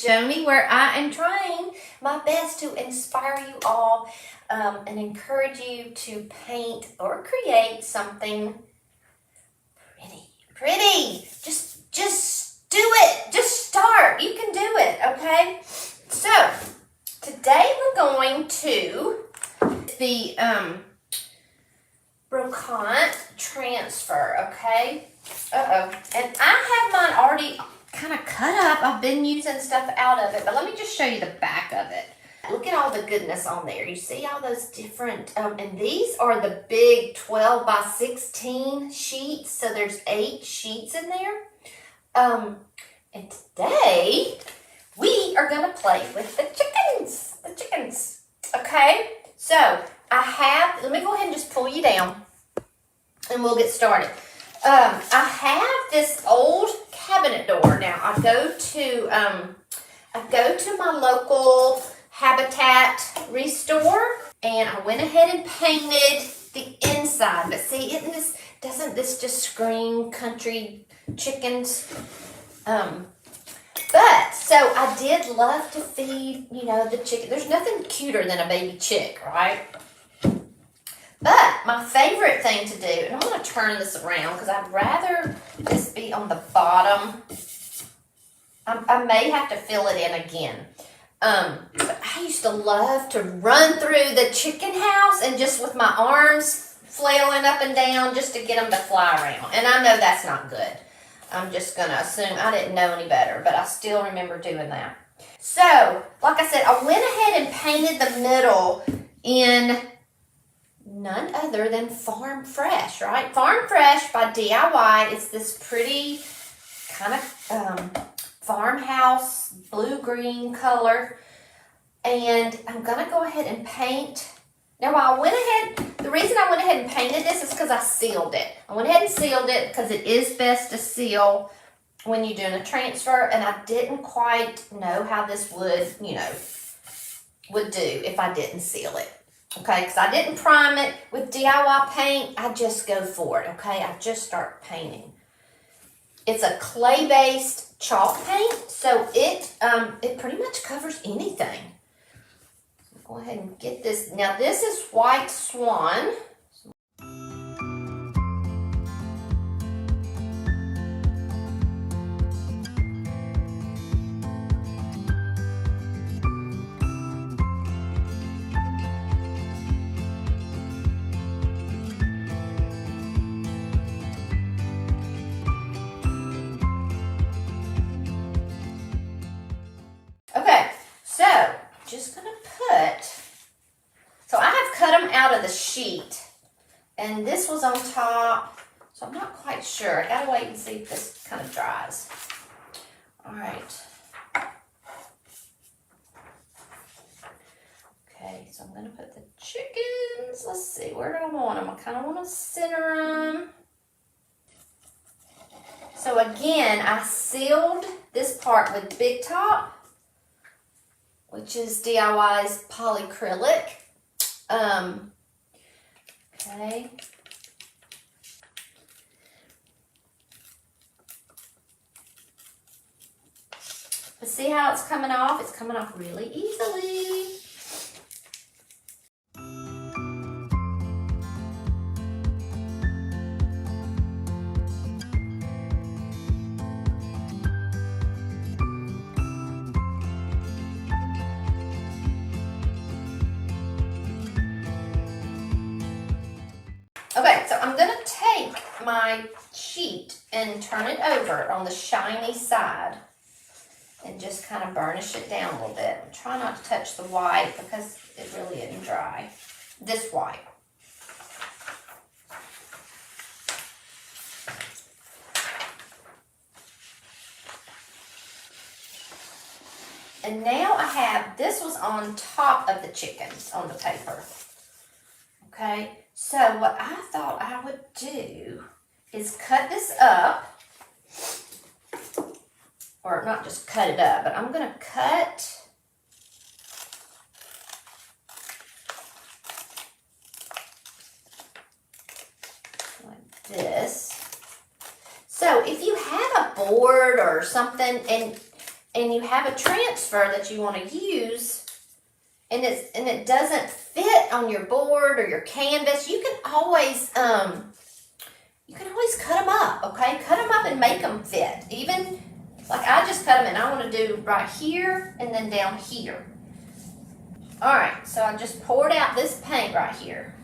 Joni, where I am trying my best to inspire you all and encourage you to paint or create something pretty. Just do it. Just start. You can do it, okay? So, today we're going to the Brocante transfer, okay? And I have mine already kind of cut up. I've been using stuff out of it, but let me just show you the back of it. Look at all the goodness on there. You see all those different, and these are the big 12 by 16 sheets. So there's 8 sheets in there. And today we are going to play with the chickens. Okay. So I have, let me go ahead and just pull you down and we'll get started. I have this old cabinet door. Now I go to my local Habitat Restore and I went ahead and painted the inside. But see, doesn't this just scream country chickens? But so I did love to feed, the chicken. There's nothing cuter than a baby chick, right? But my favorite thing to do, and I'm going to turn this around because I'd rather this be on the bottom. I may have to fill it in again. But I used to love to run through the chicken house and just with my arms flailing up and down just to get them to fly around. And I know that's not good. I'm just going to assume I didn't know any better, but I still remember doing that. So, like I said, I went ahead and painted the middle in none other than Farm Fresh, right? Farm Fresh by DIY. It's this pretty kind of farmhouse blue-green color. And I'm going to go ahead and paint. Now, the reason I went ahead and painted this is because I sealed it. I went ahead and sealed it because it is best to seal when you're doing a transfer. And I didn't quite know how this would do if I didn't seal it. Okay, because I didn't prime it with DIY paint. I just go for it, okay? I just start painting. It's a clay-based chalk paint, so it pretty much covers anything. So go ahead and get this. Now, this is White Swan. Okay, so just gonna so I have cut them out of the sheet and this was on top, so I'm not quite sure. I gotta wait and see if this kind of dries. All right. Okay, so I'm gonna put the chickens, let's see, where do I want them? I kind of want to center them. So again, I sealed this part with Big Top, which is DIY's polyacrylic. Okay. But see how it's coming off? It's coming off really easily. Okay, so I'm going to take my sheet and turn it over on the shiny side and just kind of burnish it down a little bit. Try not to touch the white because it really isn't dry. This white. And now I have, this was on top of the chickens on the paper. Okay. So what I thought I would do is cut this up, or not just cut it up, but I'm going to cut like this. So if you have a board or something and and you have a transfer that you want to use, and it doesn't fit on your board or your canvas, you can always cut them up, okay? Cut them up and make them fit. Even like I just cut them, and I want to do right here and then down here. All right, so I just poured out this paint right here.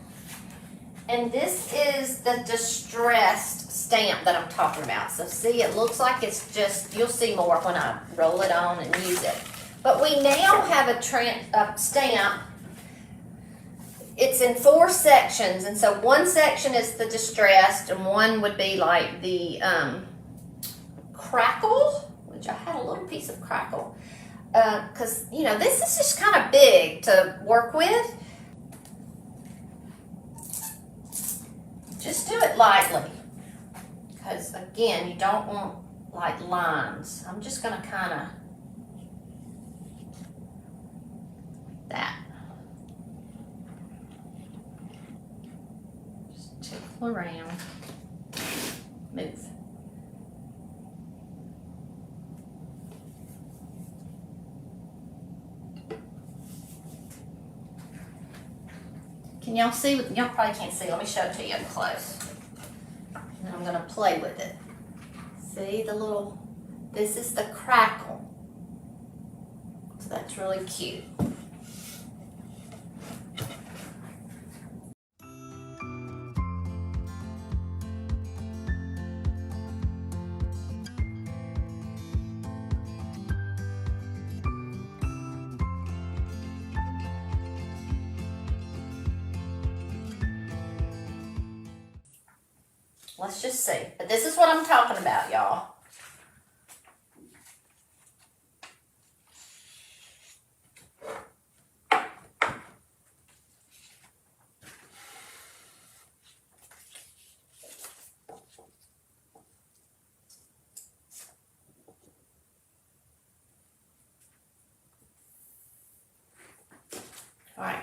And this is the distressed stamp that I'm talking about. So see, it looks like it's just, you'll see more when I roll it on and use it. But we now have a stamp. It's in 4 sections. And so one section is the distressed, and one would be like the crackle, which I had a little piece of crackle. Because, you know, this is just kind of big to work with. Just do it lightly, because again, you don't want like lines. I'm just going to kind of that. Just tickle around, move. Can y'all see? Y'all probably can't see. Let me show it to you up close. And then I'm going to play with it. See the little, this is the crackle. So that's really cute. Let's just see. But this is what I'm talking about, y'all. All right.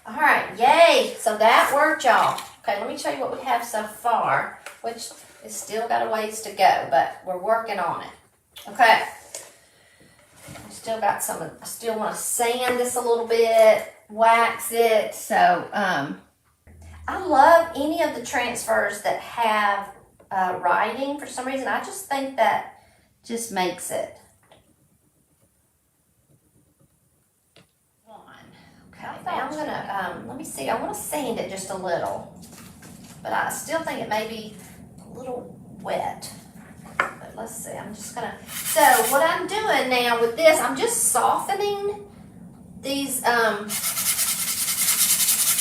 All right, yay. So that worked, y'all. Okay, let me show you what we have so far, which is still got a ways to go, but we're working on it. Okay. I still got some, I still want to sand this a little bit, wax it. So, I love any of the transfers that have writing for some reason. I just think that just makes it. Okay, now I'm gonna, let me see, I want to sand it just a little, but I still think it may be a little wet. But let's see, I'm just gonna, so what I'm doing now with this, I'm just softening these,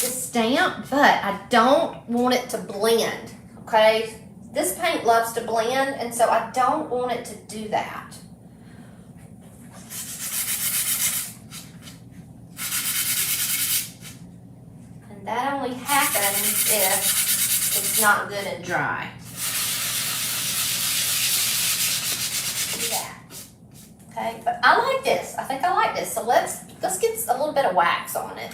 this stamp, but I don't want it to blend, okay? This paint loves to blend, and so I don't want it to do that. And that only happens if it's not good and dry. See that? Okay, but I like this. I think I like this. So let's get a little bit of wax on it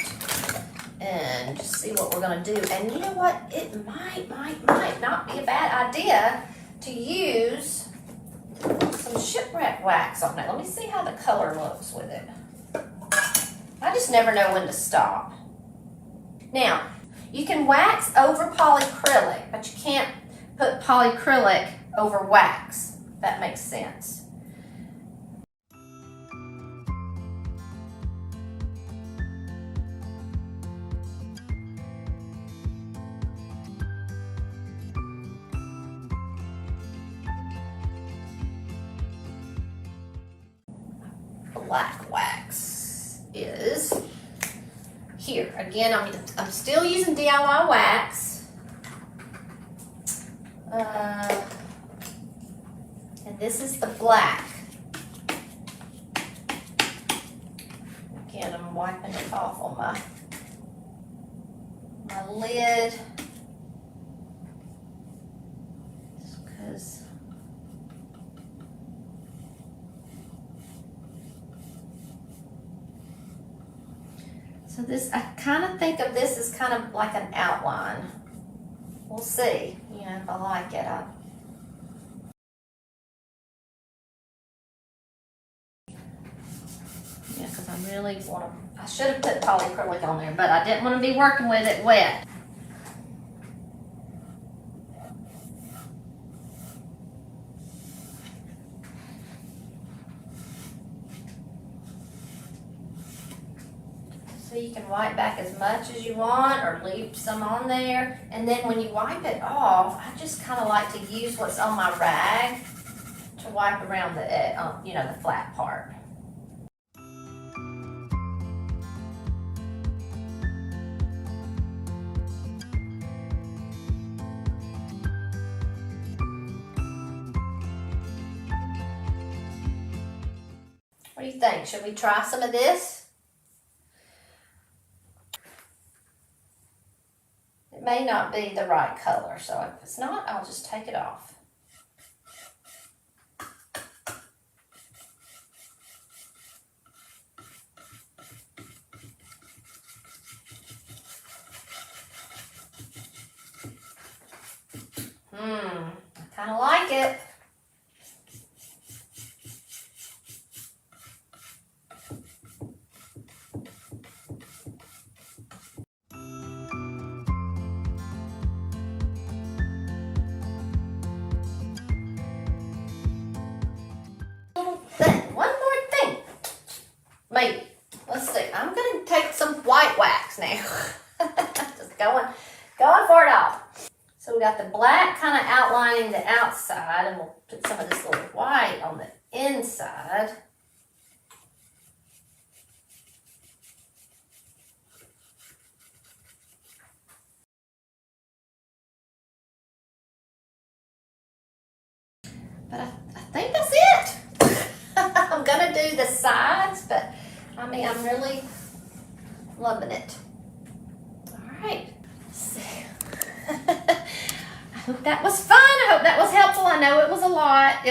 and just see what we're gonna do. And you know what? It might not be a bad idea to use some shipwreck wax on it. Let me see how the color looks with it. I just never know when to stop. Now, you can wax over polyacrylic, but you can't put polyacrylic over wax. If that makes sense. Black wax is here. Again, I'm still using DIY wax. And this is the black. Again, I'm wiping it off on my lid. Just So this, I kind of think of this as kind of like an outline. We'll see, you know, if I like it. Yeah, because I really want to, I should have put polyacrylic on there, but I didn't want to be working with it wet. So you can wipe back as much as you want or leave some on there. And then when you wipe it off, I just kind of like to use what's on my rag to wipe around the, you know, the flat part. What do you think? Should we try some of this? It may not be the right color, so if it's not, I'll just take it off. I kind of like it. One more thing. Maybe. Let's see. I'm going to take some white wax now. Just going for it all. So we got the black kind of outlining the outside, and we'll put some of this little white on the inside. But I think that's it. I'm gonna do the sides, but I mean, I'm really loving it. All right, let's see. I hope that was fun. I hope that was helpful. I know it was a lot.